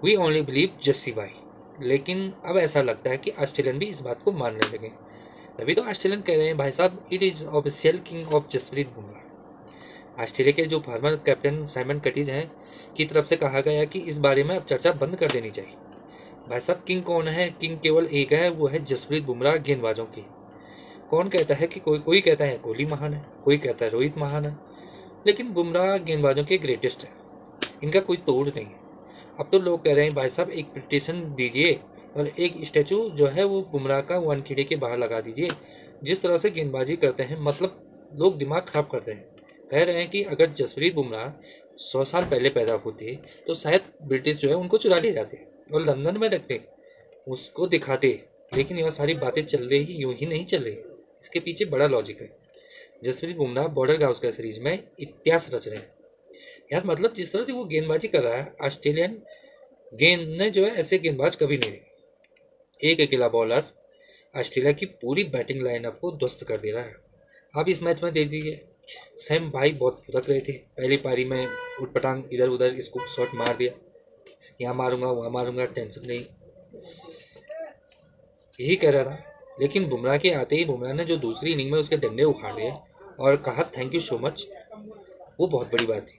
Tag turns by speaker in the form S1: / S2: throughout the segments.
S1: We only believe Jassi भाई। लेकिन अब ऐसा लगता है कि ऑस्ट्रेलियन भी इस बात को मानने लगे। तभी तो ऑस्ट्रेलियन कह रहे हैं भाई साहब, it is official king of Jasprit Bumrah. Australia के जो फॉर्मर कैप्टन साइमन कटीज हैं की तरफ से कहा गया कि इस बारे में अब चर्चा बंद कर देनी चाहिए। भाई साहब, किंग कौन है? किंग केवल एक है, वो है जसप्रीत बुमराह गेंदबाजों की। कौन कहता है कि कोई कोई कहता है कोहली महान है, कोई कहता है रोहित महान है, लेकिन बुमराह गेंदबाजों के ग्रेटेस्ट है, इनका कोई तोड़ नहीं है। अब तो लोग कह रहे हैं भाई साहब एक पिटिशन दीजिए और एक स्टैचू जो है वो बुमराह का वानखेड़े के बाहर लगा दीजिए। जिस तरह से गेंदबाजी करते हैं, मतलब लोग दिमाग खराब करते हैं। कह रहे हैं कि अगर जसप्रीत बुमराह 100 साल पहले पैदा होते तो शायद ब्रिटिश जो है उनको चुरा ले जाते और लंदन में रखते, उसको दिखाते। लेकिन यह सारी बातें चल रही यूं ही नहीं चल रही, इसके पीछे बड़ा लॉजिक है। जसप्रीत बुमराह बॉर्डर गावस्कर सीरीज में इतिहास रच रहे हैं यार। मतलब जिस तरह से वो गेंदबाजी कर रहा है, ऑस्ट्रेलियन गेंद ने जो है ऐसे गेंदबाज कभी नहीं देखे। एक अकेला बॉलर ऑस्ट्रेलिया की पूरी बैटिंग लाइनअप को ध्वस्त कर दे रहा है। आप इस मैच में देख लीजिए, सैम भाई बहुत फुदक रहे थे। पहली पारी में उठपटांग इधर उधर स्कूप शॉट मार दिया, यहाँ मारूंगा वहाँ मारूंगा, टेंशन नहीं, यही कह रहा था। लेकिन बुमराह के आते ही बुमराह ने जो दूसरी इनिंग में उसके डंडे उखाड़ दिए और कहा थैंक यू सो मच, वो बहुत बड़ी बात थी।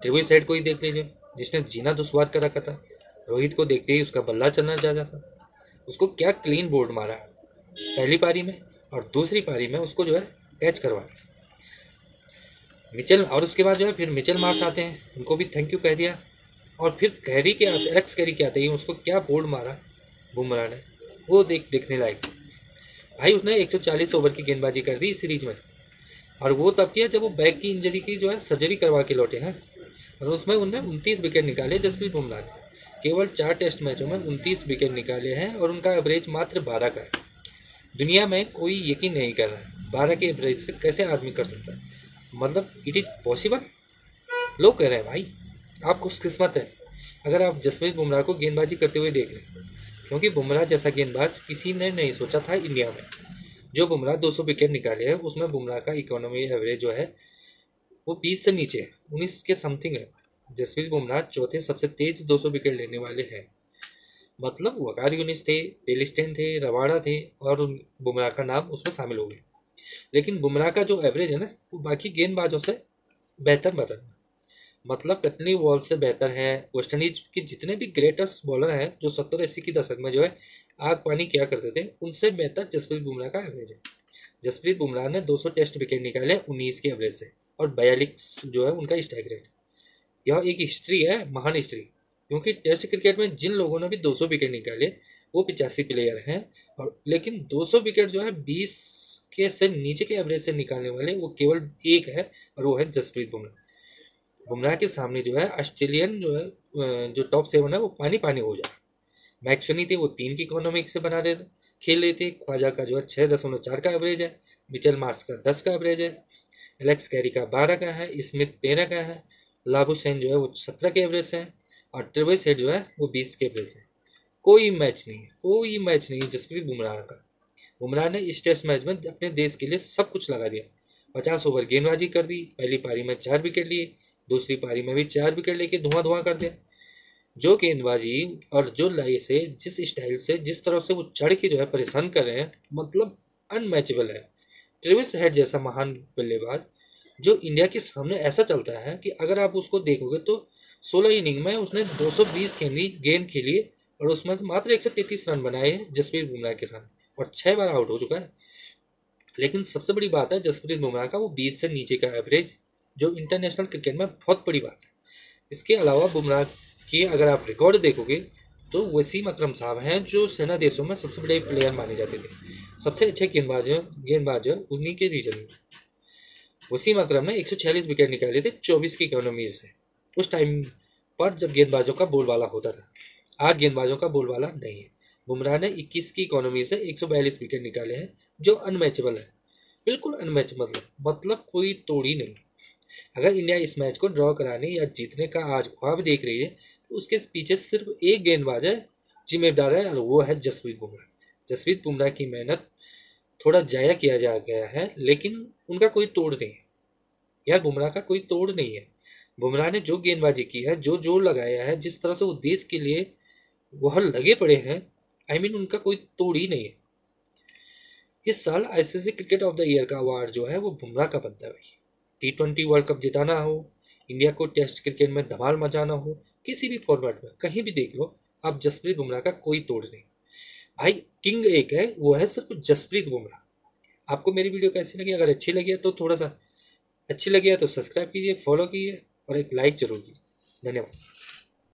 S1: ट्रेविस साइड को ही देख लीजिए, जिसने जीना दुश्वार कर रखा था। रोहित को देखते ही उसका बल्ला चलना जा था। उसको क्या क्लीन बोर्ड मारा पहली पारी में, और दूसरी पारी में उसको जो है कैच करवा मिचेल। और उसके बाद जो है फिर मिचेल मार्स आते हैं, उनको भी थैंक यू कह दिया। और फिर कैरी के आते, एलेक्स कैरी के आते ही उसको क्या बोल्ड मारा बुमराह ने, वो देखने लायक भाई। उसने 140 ओवर की गेंदबाजी कर दी इस सीरीज में, और वो तब किया जब वो बैक की इंजरी की जो है सर्जरी करवा के लौटे हैं। और उसमें उन्हें 29 विकेट निकाले जसप्रीत बुमराह ने। केवल 4 टेस्ट मैचों में 29 विकेट निकाले हैं और उनका एवरेज मात्र 12 का है। दुनिया में कोई यकीन नहीं कर रहा है 12 के एवरेज से कैसे आदमी कर सकता है। मतलब इट इज़ पॉसिबल। लोग कह रहे हैं भाई आप खुशकिस्मत है अगर आप जसप्रीत बुमराह को गेंदबाजी करते हुए देख रहे हैं, क्योंकि बुमराह जैसा गेंदबाज किसी ने नहीं सोचा था इंडिया में। जो बुमराह 200 विकेट निकाले हैं उसमें बुमराह का इकोनॉमी एवरेज जो है वो 20 से नीचे है, 19 के समथिंग है। जसप्रीत बुमराह चौथे सबसे तेज 200 विकेट लेने वाले हैं। मतलब वकार यूनिस थे, डेलिस्टेन थे, रबाडा थे, और बुमराह का नाम उसमें शामिल हो गया। लेकिन बुमराह का जो एवरेज है ना वो बाकी गेंदबाजों से बेहतर बता, मतलब कटनी वॉल से बेहतर है। वेस्ट इंडीज के जितने भी ग्रेटेस्ट बॉलर हैं जो 70-80 की दशक में जो है आग पानी किया करते थे, उनसे बेहतर जसप्रीत बुमराह का एवरेज है। जसप्रीत बुमराह ने 200 टेस्ट विकेट निकाले 19 के एवरेज से, और 42 जो है उनका स्ट्राइक रेट। यह एक हिस्ट्री है, महान हिस्ट्री। क्योंकि टेस्ट क्रिकेट में जिन लोगों ने भी 200 विकेट निकाले वो 85 प्लेयर हैं, और लेकिन 200 विकेट जो है 20 के से नीचे के एवरेज से निकालने वाले वो केवल एक है, और वो है जसप्रीत बुमराह। बुमराह के सामने जो है ऑस्ट्रेलियन जो है जो टॉप 7 है वो पानी पानी हो जाए। मैक्सवेनी थे वो 3 की इकोनॉमिक से बना रहे खेल रहे थे। ख्वाजा का जो है 6.4 का एवरेज है, मिचेल मार्स का 10 का एवरेज है, एलेक्स कैरी का 12 का है, स्मिथ 13 का है, लाबुसैन जो है वो 17 के एवरेज है, और ट्रेविस हेड जो है वो 20 के एवरेज है। कोई मैच नहीं है, कोई मैच नहीं जसप्रीत बुमराह का। बुमराह ने इस टेस्ट मैच में अपने देश के लिए सब कुछ लगा दिया। 50 ओवर गेंदबाजी कर दी, पहली पारी में 4 विकेट लिए, दूसरी पारी में भी 4 विकेट लेके धुआं धुआं कर दिया। जो गेंदबाजी और जो लय से, जिस स्टाइल से, जिस तरह से वो चढ़ के जो है परेशान कर रहे हैं, मतलब अनमैचेबल है। ट्रेविस हेड जैसा महान बल्लेबाज जो इंडिया के सामने ऐसा चलता है कि अगर आप उसको देखोगे तो 16 इनिंग में उसने 220 गेंद खेली और उसमें से मात्र 133 रन बनाए हैं जसप्रीत बुमराह के सामने, और 6 बार आउट हो चुका है। लेकिन सबसे बड़ी बात है जसप्रीत बुमराह का वो 20 से नीचे का एवरेज, जो इंटरनेशनल क्रिकेट में बहुत बड़ी बात है। इसके अलावा बुमराह की अगर आप रिकॉर्ड देखोगे तो वसीम अकरम साहब हैं जो सेना देशों में सबसे बड़े प्लेयर माने जाते थे, सबसे अच्छे गेंदबाज उन्हीं के रीजन में। वसीम अकरम ने 146 विकेट निकाले थे 24 की इकोनॉमी से, उस टाइम पर जब गेंदबाजों का बोलबाला होता था। आज गेंदबाजों का बोलबाला नहीं है। बुमराह ने 21 की इकोनॉमी से 142 विकेट निकाले हैं, जो अनमैचेबल है, बिल्कुल अनमैच, मतलब कोई तोड़ ही नहीं। अगर इंडिया इस मैच को ड्रॉ कराने या जीतने का आज ख्वाब देख रही है तो उसके पीछे सिर्फ एक गेंदबाज है जिम्मेदार है, और वो है जसप्रीत बुमराह। जसप्रीत बुमराह की मेहनत थोड़ा जाया किया जा गया है, लेकिन उनका कोई तोड़ नहीं है यार, बुमराह का कोई तोड़ नहीं है। बुमराह ने जो गेंदबाजी की है, जो जोर लगाया है, जिस तरह से वो देश के लिए वह लगे पड़े हैं, उनका कोई तोड़ ही नहीं है। इस साल ICC cricket of the year का अवार्ड जो है वो बुमराह का बनता है भाई। T20 वर्ल्ड कप जिताना हो, इंडिया को टेस्ट क्रिकेट में धमाल मचाना हो, किसी भी फॉर्मेट में कहीं भी देख लो आप, जसप्रीत बुमराह का कोई तोड़ नहीं भाई। किंग एक है, वो है सिर्फ जसप्रीत बुमराह। आपको मेरी वीडियो कैसी लगी? अगर अच्छी लगी है तो थोड़ा सा अच्छी लगी है तो सब्सक्राइब कीजिए, फॉलो कीजिए और एक लाइक जरूर कीजिए। धन्यवाद।